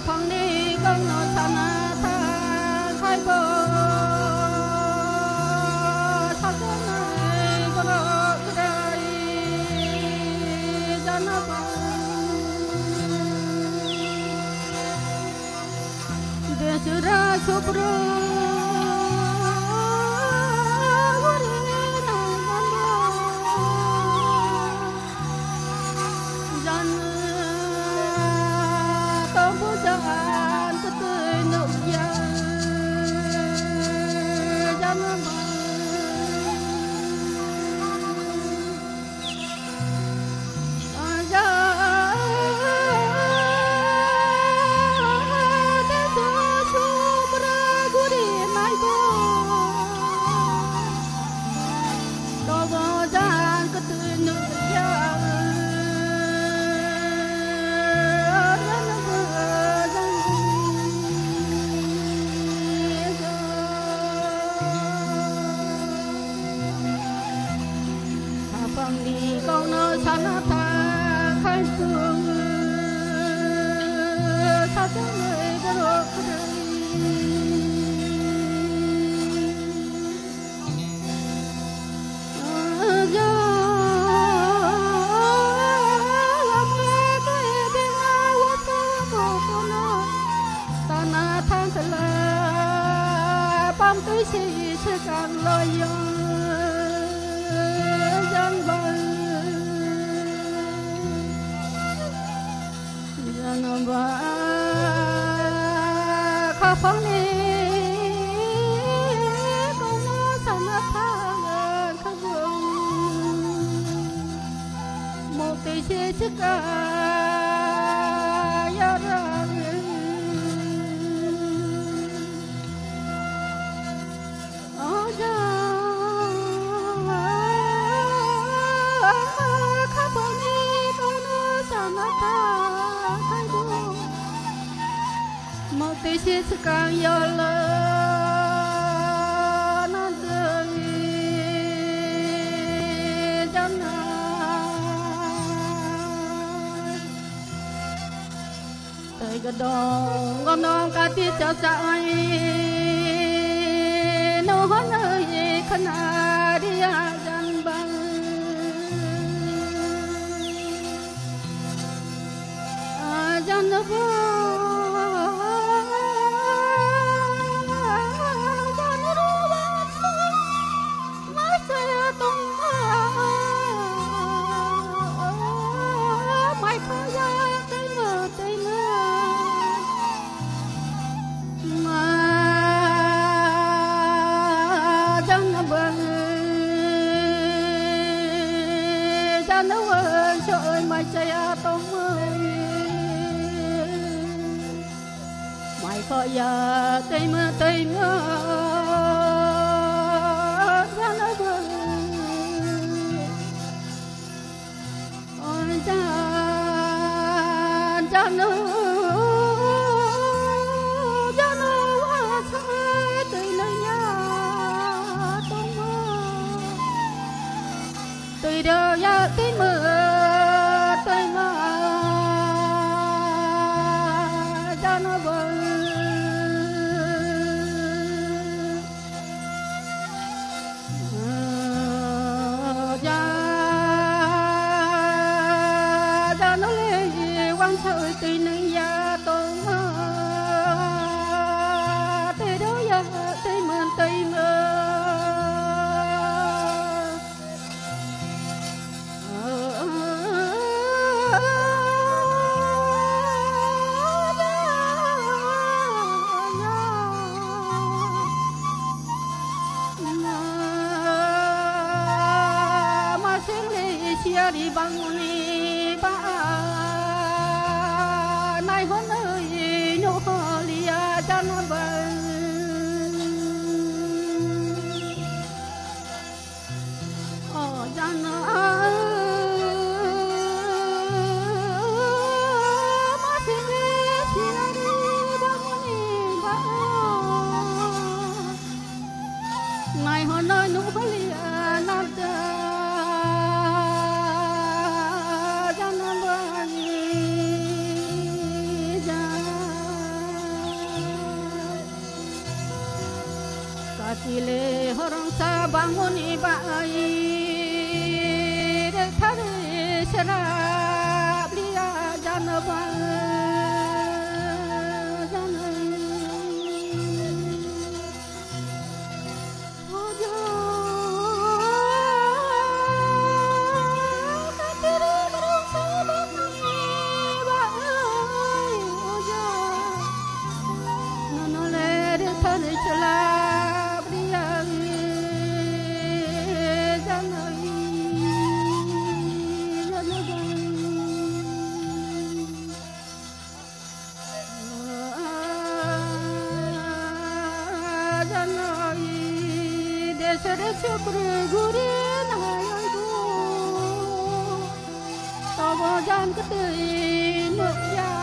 phong đi công nó sana tha khai bờ thắt này có đó cái dân ba để sự ra số pro đi con nó sana tha khai phương sao cho người có được bám tới si sẽ càng lời dân bờ dân bờ khó phong đi con nó sana tha khắc vương một tỷ sẽ cả một tí xíu càng gió lớn nó đường chân tới cái đông con non cá tiết cho dại nó hót nơi khăn đi dân bằng dân nó trời mày chạy tông ơi mày có giờ tây mưa ra nó bờ ôi cha nó hoa say tây nơi nhà tông tây đâu ya tây mưa trời tùy nâng gia tôn tùy đó gia tùy mưa siari banguni ba nai hon ơi nhô lia chan ban o chan nai hon ơi nhô lia nam cha kasile horong sa bangun ibai dek thare serap lia janaba Jangan ketui nuk ya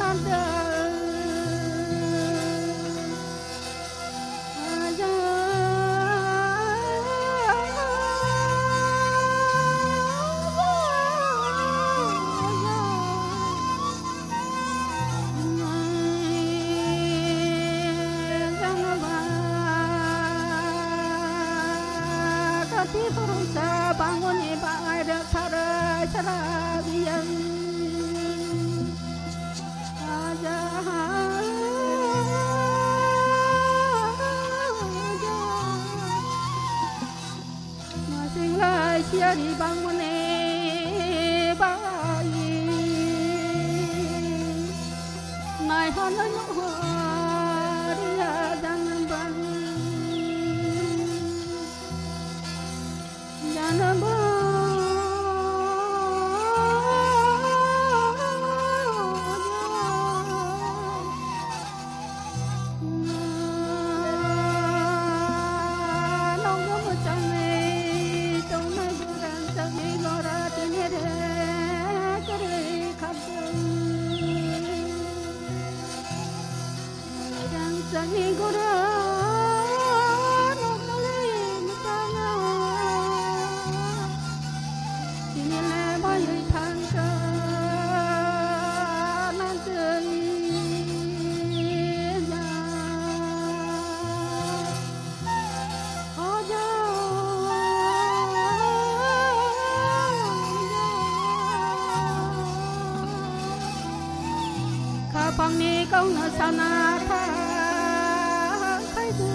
nanda aja bangun iba ada cara cara biang aja masing lai siari bangun bayi nai hon dia jangan bangun jangan phong ni công nó sao na tha thay tu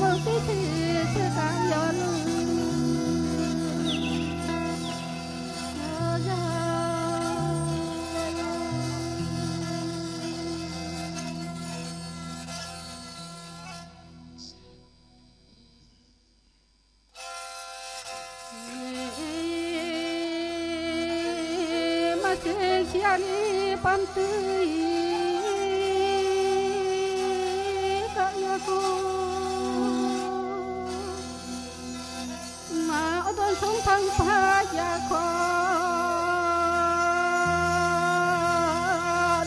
một tí thì sẽ càng giòn siari pantui kaya ko ma odon song thang pa ya ko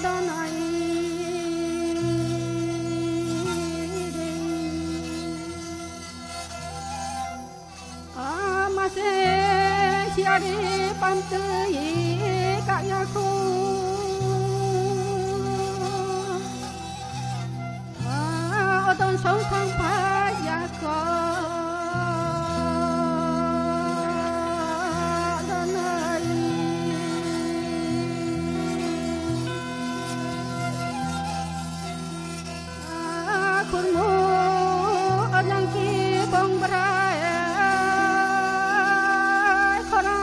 danai ma se siari pantui kaya ko odon song thang pa ya ko danai kun mo ajang ki bong brai khora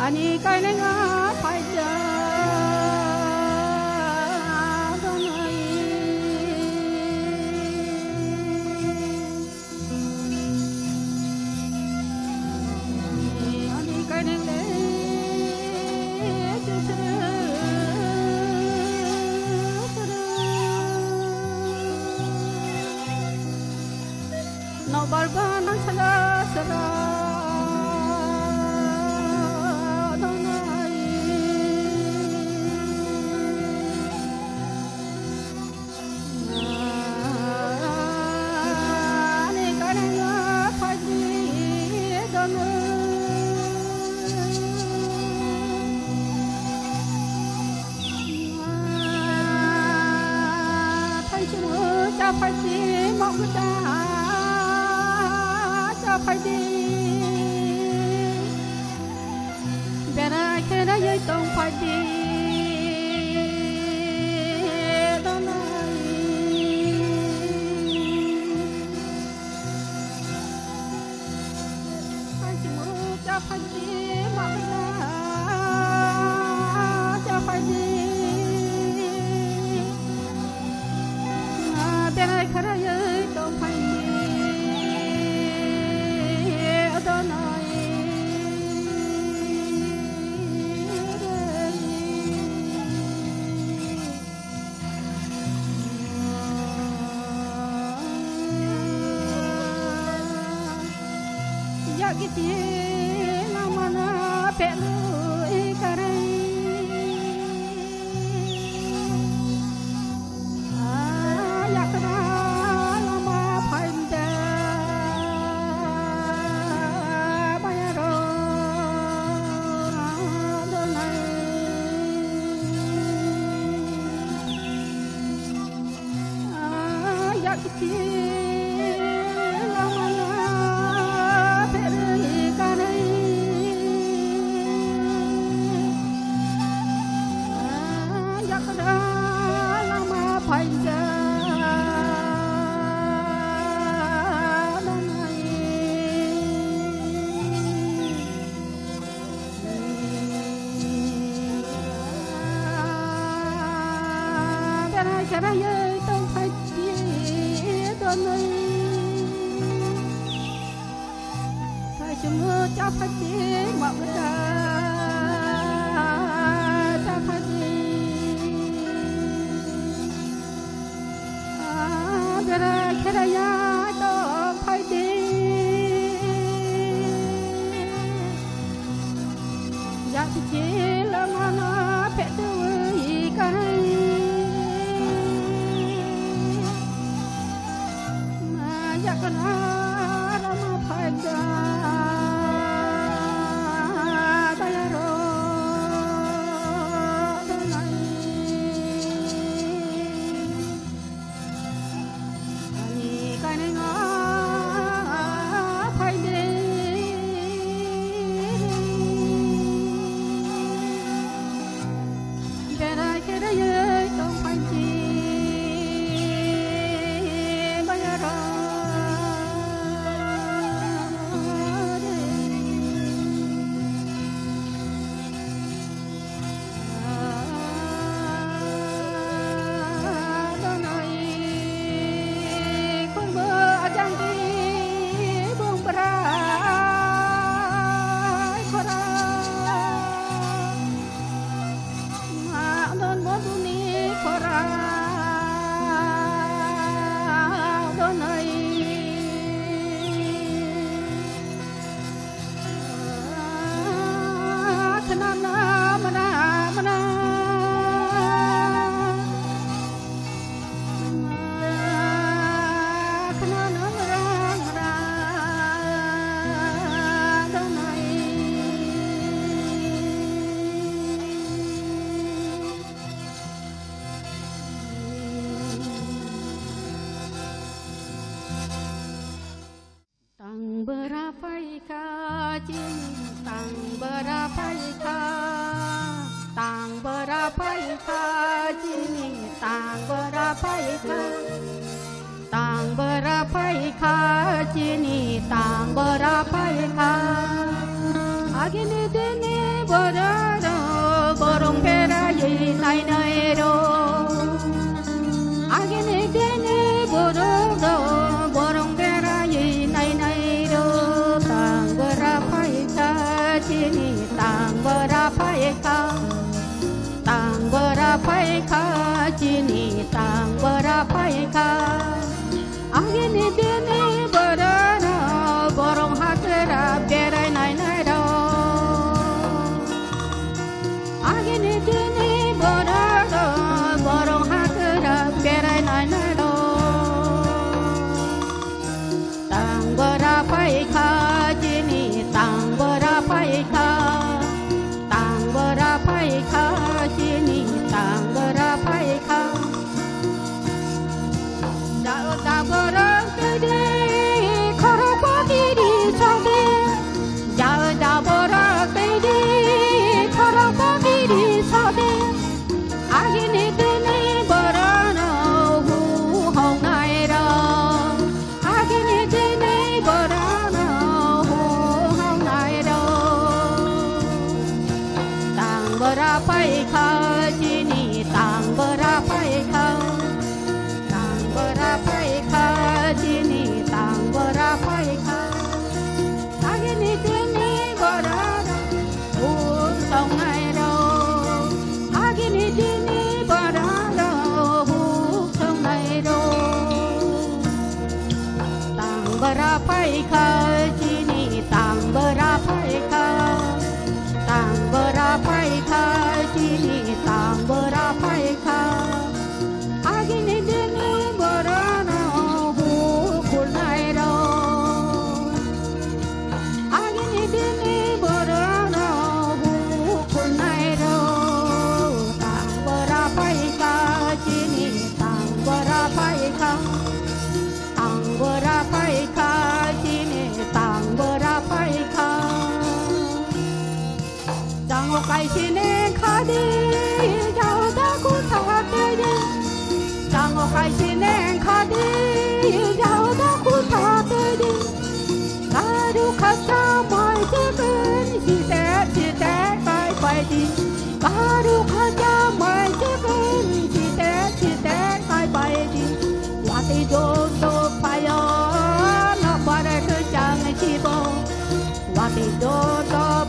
Ani cái này ngã phải chờ đông ấy ani cái này lệ chú nó bảo ba nó sala phải đi mong cha phải đi bên ai kia đã dây tông phải đi đó này phải chịu cha phải đi mong cha phải đi bên ai khá ơi đâu phải ở đó nói ya cái gì nào mà nó bé nuôi cái cái này ơi tông phải đi đó nơi phải chúng cha phải đi mà người ta cha phải đi bên cái này tông phải đi ya chỉ là mà nó phải đi cái này ya kana rama phai da จีตังเบราไพคาตังเบราไพคาจีตังเบราไพคาตังเบราไพคาจีตังเบราไพคาอากินเดนีเบราโรบรงเพรายีไนเนโรอากินเดนีเบราโรบรงเพรายีไนเนโรตังเบราไพคาจีตังเบราไพคาตังเบราไพคาจีตังเบราไพคาอากินเดนีเบราโรบรงฮัตระเบรัยไนเนโรAgini dini borado borong hakra berai nai nai do tang bora pai kha jini tang bora pai kha tang bora pai kha jini tang bora pai kha da da bora de khoro pa diri chode da da bora de khoro pa Agini dini borano hu hong nai ro Agini dini borano hu hong nai ro Tang bora pai kha jini tang bora pai kha Tang bora pai kha jini tang bora pai kha Agini dini borano hu hong nai ro Agini dini borano hu hong nai ro Tang bora pai kha jini tang bora pai kha Tang bora pai kha jini tang bora pai kha Agini dini borano hu hong nai ro Agini dini borano hu hong nai ro Tang bora pai kha jini tang bora pai kha Tang bora pai kha jini tang bora pai kha Jang o kai sine kha di jao da ku tha te de Jang o kai sine kha di jao da ku tha te de Ga du kha cha mai che ben si te kai pai di Ga du kha cha mai che ben si te kai pai di Wa ti do pa yo no pa re ke chang chi bo Wa ti do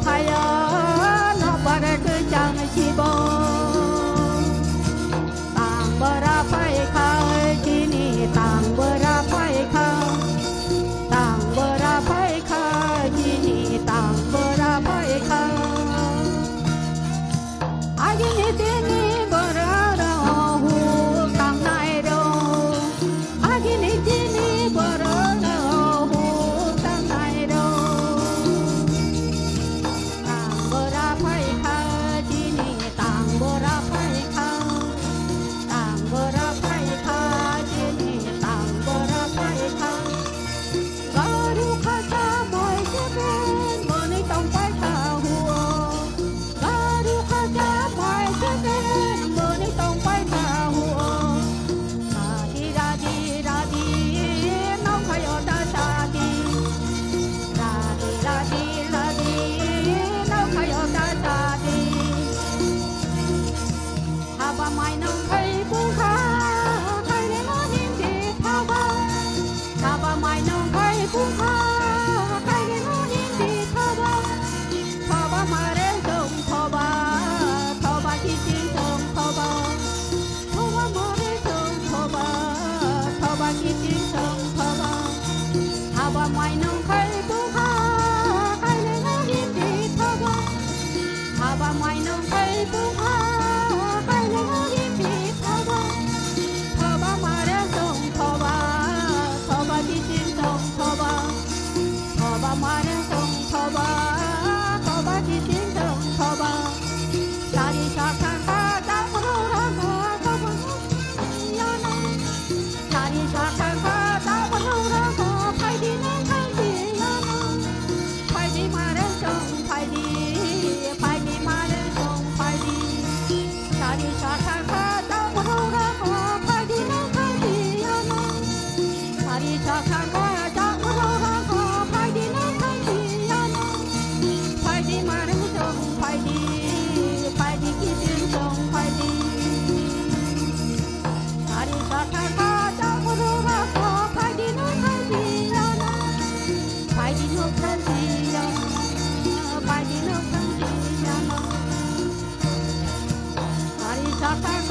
pa yo no pa re ke chang chi bo Tang bora pai kha jini tang bora pai kha Tang bora pai kha jini tang bora pai kha Agini dini borano hu tang nai ro Agini dini borano hu tang nai ro Tang bora pai kha jini tang bora pai kha Tang bora pai kha jini tang bora pai kha Garu kha cha moi che ben moni tong pai kha huo Garu kha cha moi che ben moni tong pai kha huo Ra di nong khayo ta sa di Ra di nong khayo ta sa di Haba mai nong khai bu kha khai le no him di tha ba Haba mai nong khai bu kha khai le no him di tha ba Tha ba ma re song tha ba chi chin song tha ba ma re song tha ba chi chin song tha ba Haba mai nong khai bu kha khai le no him di tha ba Haba mai nong khai bu kha khai le no him di tha ba ma re song tha ba chi chin song tha ba ma re song tha ba chi chin song tha ba Sa di sa kha kha ta mo ra kha ta mo ya na Sa di sa kha kha ta mo ra kha phai di na phai di ya na phai di ma re ากทาง